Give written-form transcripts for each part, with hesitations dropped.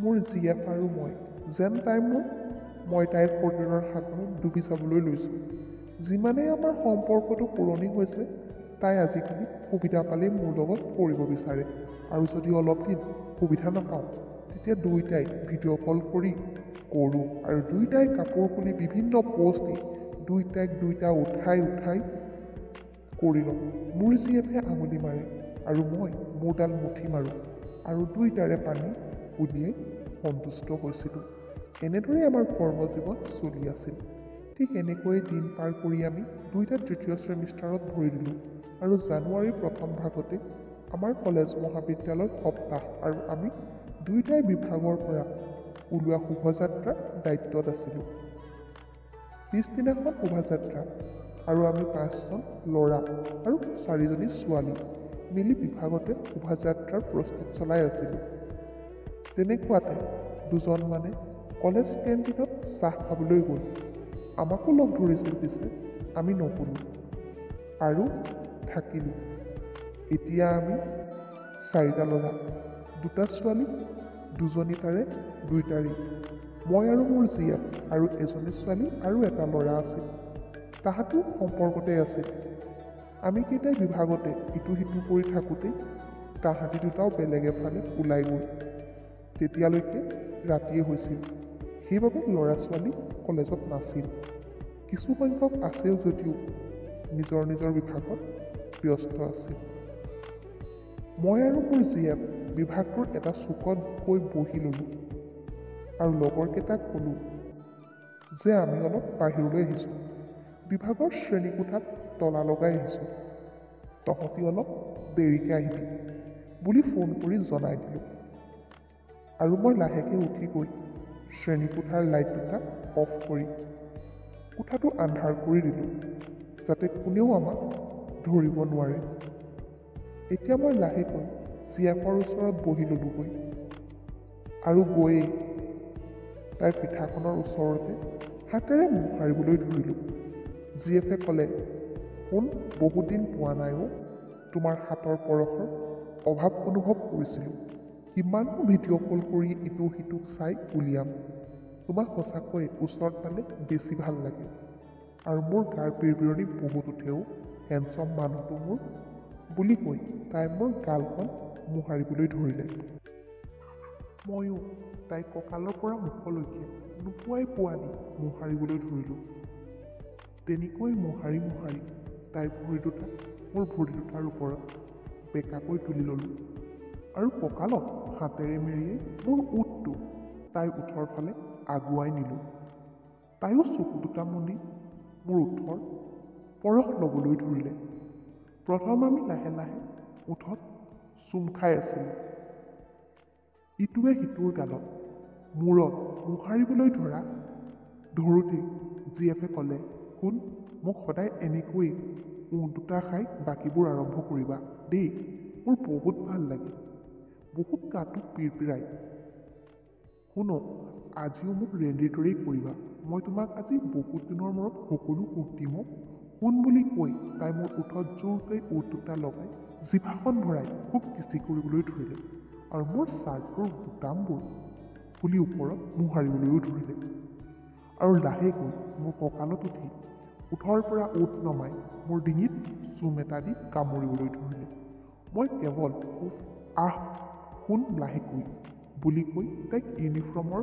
মোৰ জিএফ আৰু মই যেন মই তাইৰ শৰীৰৰ সাগৰত ডুবি যাবলৈ লৈছোঁ। যিমানেই আমাৰ সম্পৰ্কটো পুৰণি হৈছে, তাই আজিকালি সুবিধা পালেই মোৰ লগত কৰিব বিচাৰে। আৰু যদি অলপ দিন সুবিধা নাপাওঁ, তেতিয়া দুয়োটাই ভিডিঅ' কল কৰোঁ আৰু দুয়োটাই কাপোৰ খুলি বিভিন্ন প'ষ্ট দি দুয়োটা উঠাই কৰি লওঁ। মোৰ জিএফে আঙুলি মাৰে আৰু মই মোৰডাল মুঠি মাৰোঁ আৰু দুয়োটাৰে পানী উলিয়াই সন্তুষ্ট হৈছিলোঁ। এনেদৰেই আমাৰ কৰ্মজীৱন চলি আছিল। ঠিক এনেকৈয়ে দিন পাৰ কৰি আমি দুয়োটা তৃতীয় ছেমিষ্টাৰত ভৰি দিলোঁ আৰু জানুৱাৰীৰ প্ৰথম ভাগতে আমাৰ কলেজ মহাবিদ্যালয়ৰ সপ্তাহ আৰু আমি দুয়োটাই বিভাগৰ পৰা ওলোৱা শোভাযাত্ৰাৰ দায়িত্বত আছিলোঁ। পিছদিনাখন শোভাযাত্ৰা আৰু আমি 5জন ল'ৰা আৰু 4জনী ছোৱালী মিলি বিভাগতে শোভাযাত্ৰাৰ প্ৰস্তুত চলাই আছিলোঁ। তেনেকুৱাতে দুজনমানে কলেজ কেণ্টিনত চাহ খাবলৈ গ'ল। আমাকো লগ ধৰিছিল, পিছে আমি নগ'লোঁ আৰু থাকিলোঁ। এতিয়া আমি 4টা ল'ৰা, 2টা ছোৱালী, 2জনী তাৰে 2টাৰে। মই আৰু মোৰ জিএফ আৰু এজনী ছোৱালী আৰু এটা ল'ৰা আছিল। তাহাঁতো সম্পৰ্কতে আছিল। আমি কেইটাই বিভাগতে ইটো সিটো কৰি থাকোঁতেই তাহাঁতি দুটাও বেলেগ এফালে ওলাই গ'ল। তেতিয়ালৈকে ৰাতিয়ে হৈছিল। সেইবাবে ল'ৰা ছোৱালী কলেজত নাছিল। কিছুসংখ্যক আছিল যদিও নিজৰ নিজৰ বিভাগত ব্যস্ত আছিল। মই আৰু মোৰ জিএফ বিভাগটোৰ এটা চুকত গৈ বহি ল'লোঁ আৰু লগৰকেইটাক ক'লোঁ যে আমি অলপ বাহিৰলৈ আহিছোঁ। বিভাগৰ শ্ৰেণীকোঠাত তলা লগাই আহিছোঁ। তহঁতি অলপ দেৰিকৈ আহিবি বুলি ফোন কৰি জনাই দিলোঁ। আৰু মই লাহেকৈ উঠি গৈ শ্ৰেণীকোঠাৰ লাইট দুটা অফ কৰি কোঠাটো আন্ধাৰ কৰি দিলোঁ, যাতে কোনেও আমাক ধৰিব নোৱাৰে। এতিয়া মই লাহেকৈ জিএফৰ ওচৰত বহি ল'লোঁগৈ আৰু গৈয়ে তাইৰ পিঠাখনৰ ওচৰতে হাতেৰে মোহাৰিবলৈ ধৰিলোঁ। জিএফে ক'লে, শুন, বহুত দিন পোৱা নাই অ', তোমাৰ হাতৰ পৰশৰ অভাৱ অনুভৱ কৰিছিলোঁ। কিমাননো ভিডিঅ' কল কৰি ইটো সিটোক চাই উলিয়াম। তোমাক সঁচাকৈ ওচৰত পালে বেছি ভাল লাগে। আৰু মোৰ গাৰ পিৰপিৰণি বহুত উঠেও, হেণ্ডছম মানুহটো মোৰ বুলি কৈ তাই মোৰ গালখন মোহাৰিবলৈ ধৰিলে। ময়ো তাইৰ কঁকালৰ পৰা মুখলৈকে নোপোৱাই পোৱানি মোহাৰিবলৈ ধৰিলোঁ। তেনেকৈ মোহাৰি তাইৰ ভৰি দুটা মোৰ ভৰি দুটাৰ ওপৰত বেঁকাকৈ তুলি ল'লোঁ আৰু কঁকালত হাতেৰে মেৰিয়াই মোৰ ওঠটো তাইৰ ওঠৰ ফালে আগুৱাই নিলোঁ। তাইও চকু দুটা মুদি মোৰ ওঠৰ পৰশ ল'বলৈ ধৰিলে। প্ৰথম আমি লাহে লাহে ওঠত চুম খাই আছিলোঁ। ইটোৱে সিটোৰ গালত, মূৰত মোহাৰিবলৈ ধৰোঁতেই জিএফে ক'লে, শুন, মোক সদায় এনেকৈয়ে দুটা খাই বাকীবোৰ আৰম্ভ কৰিবা দেই, মোৰ বহুত ভাল লাগে, বহুত গাটো পিৰপিৰাই। শুন, আজিও মোক ৰেডিৰ দৰেই কৰিবা, মই তোমাক আজি বহুত দিনৰ মূৰত সকলো সুখ দিম। শুন বুলি কৈ তাই মোৰ ওঠত জোৰকৈ ওঠ দুটা লগাই জিভাখন ভৰাই খুব কিচি কৰিবলৈ ধৰিলে আৰু মোৰ চাৰ্টটোৰ বুটামবোৰ খুলি ওপৰত মোহাৰিবলৈও ধৰিলে আৰু লাহেকৈ মোৰ কঁকালত উঠি ওঠৰ পৰা ওঠ নমাই মোৰ ডিঙিত চুম এটা দি কামুৰিবলৈ ধৰিলে। মই কেৱল উফ আহ শুন লাহেকৈ বুলি কৈ তাইক ইউনিফৰ্মৰ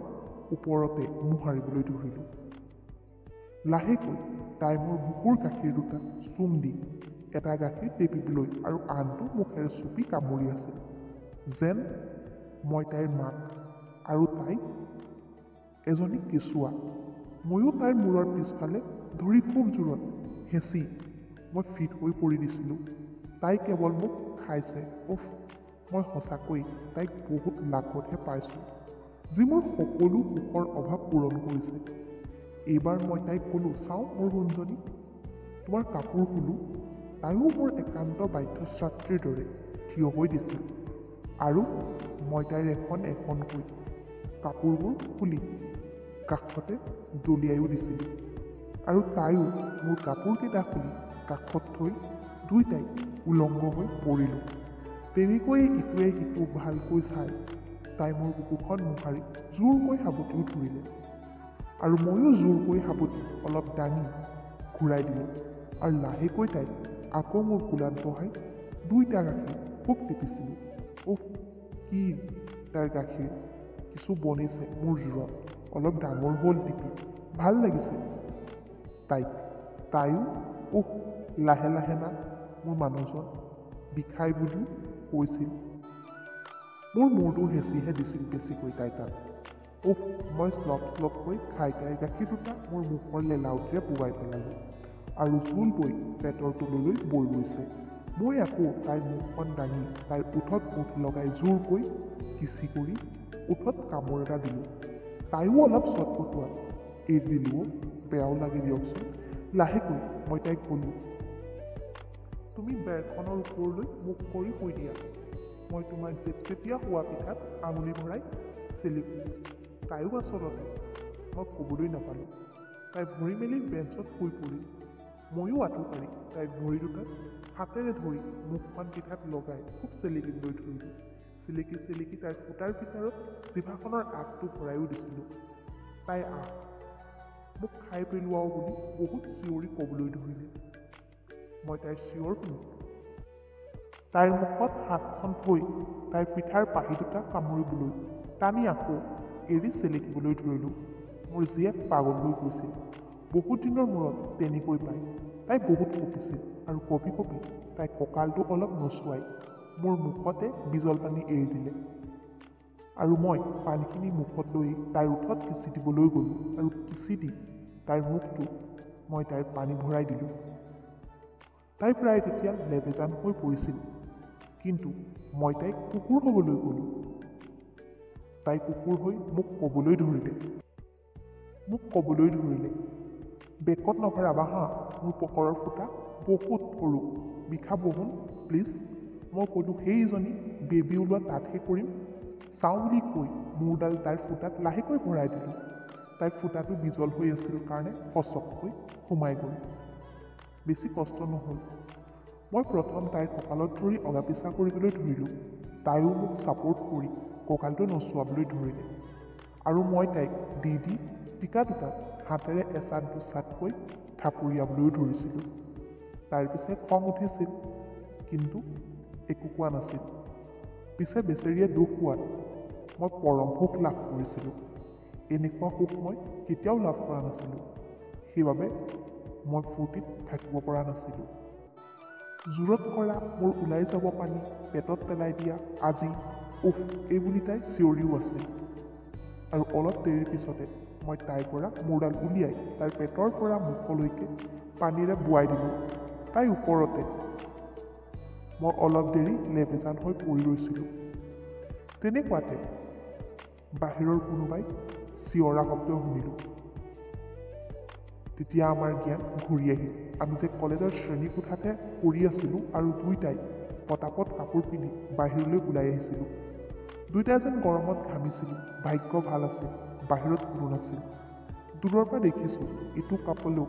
ওপৰতে মোহাৰিবলৈ ধৰিলোঁ। লাহেকৈ তাই মোৰ বুকুৰ গাখীৰ দুটা চুম দি এটা গাখীৰ টেপিবলৈ আৰু আনটো মুখেৰে চুপি কামুৰি আছিল, যেন মই তাইৰ মাক আৰু তাই এজনী কেঁচুৱা। ময়ো তাইৰ মূৰৰ পিছফালে ধৰি খুব জোৰত হেঁচি মই ফিট হৈ পৰি দিছিলোঁ। তাই কেৱল মোক খাইছে। উফ, মই সঁচাকৈ তাইক বহুত লাগতহে পাইছোঁ, যি মোৰ সকলো সুখৰ অভাৱ পূৰণ কৰিছে। এইবাৰ মই তাইক ক'লোঁ, চাওঁ মোৰ গুণজনী, তোমাৰ কাপোৰ খুলোঁ। তাইও মোৰ একান্ত বাধ্যশ্ৰাত্ৰীৰ দৰে থিয় হৈ দিছিল আৰু মই তাইৰ এখনকৈ কাপোৰবোৰ খুলি কাষতে দলিয়াইও দিছিলোঁ আৰু তাইও মোৰ কাপোৰকেইটা খুলি কাষত থৈ দুয়োটাই উলংগ হৈ পৰিলোঁ। তেনেকৈয়ে ইটোৱে সিটোক ভালকৈ চাই তাই মোৰ বুকুখন মোহাৰি জোৰকৈ সাবটিও ধৰিলে আৰু ময়ো জোৰকৈ সাবটি অলপ দাঙি ঘূৰাই দিলোঁ আৰু লাহেকৈ তাইক আকৌ মোৰ কোলাত বহাই দুইটা গাখীৰ খুব টিপিছিলোঁ। উফ, কি তাৰ গাখীৰ! কিছু বনিছে মোৰ জোৰত, অলপ ডাঙৰ হ'ল টিপি, ভাল লাগিছে তাইক। তাইও উফ, লাহে লাহে না মোৰ মানুহজন বিষাই বুলিও কৈছিল। মোৰ মূৰটো হেঁচিহে দিছিল বেছিকৈ তাইৰ তাত। উফ, মই শ্লপকৈ খাই তাইৰ গাখীৰ দুটা মোৰ মুখৰ লেলাউটিৰে পোৱাই পেলালোঁ আৰু জোল বৈ পেটৰ তললৈ বৈ গৈছে। মই আকৌ তাইৰ মুখখন দাঙি তাইৰ ওঠত ওঠ লগাই জোৰকৈ কিচি কৰি ওঠত কামোৰ এটা দিলোঁ। তাইও অলপ চটপটোৱাত এৰি দিলোঁ। বেয়াও লাগে দিয়কচোন। লাহেকৈ মই তাইক ক'লোঁ, তুমি বেৰখনৰ ওপৰলৈ মুখ কৰি শুই দিয়া, মই তোমাৰ জেপজেপীয়া শোৱা পিঠাত আঙুলি ভৰাই চেলিকোঁ। তাইও আচলতে মই ক'বলৈ নাপালোঁ। তাই ভৰি মেলি বেঞ্চত শুই পৰিল। ময়ো আঁঠু কাঢ়ি তাইৰ ভৰি দুটাত হাতেৰে ধৰি মুখখন পিঠাত লগাই খুব চেলেকিবলৈ ধৰিলোঁ। চেলেকি চেলেকি তাইৰ ফুটাৰ ভিতৰত জিভাখনৰ আগটো ভৰাইও দিছিলোঁ। তাই মোক খাই পেলোৱাও বুলি বহুত চিঞৰি ক'বলৈ ধৰিলে। মই তাইৰ চিঞৰ শুনি তাইৰ মুখত হাতখন থৈ তাইৰ পিঠাৰ পাহি দুটা কামুৰিবলৈ টানি আকৌ এৰি চেলেকিবলৈ ধৰিলোঁ। মোৰ জীয়েক পাগল হৈ গৈছিল। বহুত দিনৰ মূৰত তেনেকৈ পাই তাই বহুত কঁপিছিল আৰু কঁপি কঁপি তাই কঁকালটো অলপ নচুৱাই মোৰ মুখতে বিজল পানী এৰি দিলে আৰু মই পানীখিনি মুখত লৈ তাইৰ ওঠত কিচি দিবলৈ গ'লোঁ আৰু কিচি দি তাইৰ মুখটো মই তাইৰ পানী ভৰাই দিলোঁ। তাই প্ৰায় তেতিয়া লেবেজান হৈ পৰিছিল, কিন্তু মই তাইক কুকুৰ হ'বলৈ ক'লোঁ। তাই কুকুৰ হৈ মোক ক'বলৈ ধৰিলে, বেকত নভৰাবা হা, মোৰ পকৰৰ ফুটা বহুত সৰু, বিষাব শুন প্লিজ। মই ক'লোঁ, সেইজনী বেবী ওলোৱা তাতহে কৰিম, চাওঁ বুলি কৈ মূৰডাল তাইৰ ফুটাত লাহেকৈ ভৰাই দিলোঁ। তাইৰ ফুটাটো বিজল হৈ আছিল কাৰণে ফচককৈ সোমাই গ'ল। বেছি কষ্ট নহ'ল। মই প্ৰথম তাইৰ কঁকালত ধৰি অগা পিছা কৰিবলৈ ধৰিলোঁ। তাইও মোক ছাপোৰ্ট কৰি কঁকালটো নচুৱাবলৈ ধৰিলে আৰু মই তাইক দি টিকা দুটাত হাতেৰে এচাট দুচাটকৈ থাপৰীয়াবলৈও ধৰিছিলোঁ। তাৰ পিছে খং উঠিছিল, কিন্তু একো কোৱা নাছিল। পিছে বেচেৰীয়ে দুখ পোৱাত মই পৰম সুখ লাভ কৰিছিলোঁ। এনেকুৱা সুখ মই কেতিয়াও লাভ কৰা নাছিলোঁ। সেইবাবে মই ফূৰ্তিত থাকিব পৰা নাছিলোঁ। জোৰত কৰা মোৰ ওলাই যাব পানী, পেটত পেলাই দিয়া আজি, উফ, এইবুলি তাই চিঞৰিও আছিল। আৰু অলপ দেৰিৰ পিছতে মই তাইৰ পৰা মূৰডাল উলিয়াই তাইৰ পেটৰ পৰা মুখলৈকে পানীৰে বোৱাই দিলোঁ। তাই ওপৰতে। মই অলপ দেৰি লেবেজান হৈ পৰি ৰৈছিলোঁ। তেনেকুৱাতে বাহিৰৰ কোনোবাই চিঞৰা শব্দ শুনিলোঁ। তেতিয়া আমাৰ জ্ঞান ঘূৰি আহিল। আমি যে কলেজৰ শ্ৰেণীকোঠাতে পঢ়ি আছিলোঁ আৰু দুইটাই পটাপট কাপোৰ পিন্ধি বাহিৰলৈ ওলাই আহিছিলোঁ। দুইটাই যেন গৰমত ঘামিছিলোঁ। ভাগ্য ভাল আছিল, বাহিৰত কোনো নাছিল। দূৰৰ পৰা দেখিছোঁ ইটো কাপোৰলৈও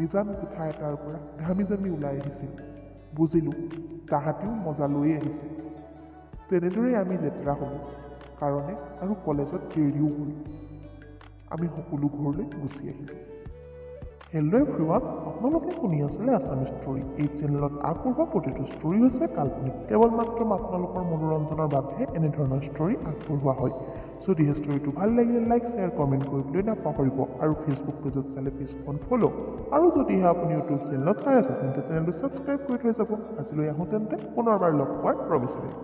নিজান কোঠা এটাৰ পৰা ঘামি জামি ওলাই আহিছিল। বুজিলোঁ তাহাঁতিও মজা লৈয়ে আহিছে। তেনেদৰেই আমি লেতেৰা হ'লোঁ কাৰণে আৰু কলেজত দেৰিও হ'ল। আমি সকলো ঘৰলৈ গুচি আহিলোঁ। হেল্ল' এভৰিৱান, আপোনালোকে শুনি আছিলে আছামিজ ষ্টৰী। এই চেনেলত আগবঢ়োৱা প্ৰতিটো ষ্টৰী হৈছে কাল্পনিক। কেৱল মাত্ৰ আপোনালোকৰ মনোৰঞ্জনৰ বাবেহে এনেধৰণৰ ষ্টৰী আগবঢ়োৱা হয়। যদিহে ষ্টৰীটো ভাল লাগিলে লাইক, শ্বেয়াৰ, কমেণ্ট কৰিবলৈ নাপাহৰিব আৰু ফেচবুক পেজত চালে পেজখন ফ'ল' আৰু যদিহে আপুনি ইউটিউব চেনেলত চাই আছে তেন্তে চেনেলটো ছাবস্ক্ৰাইব কৰি থৈ যাব। আজিলৈ আহোঁ তেন্তে পুনৰবাৰ লগ পোৱাৰ প্ৰমিছ কৰিম।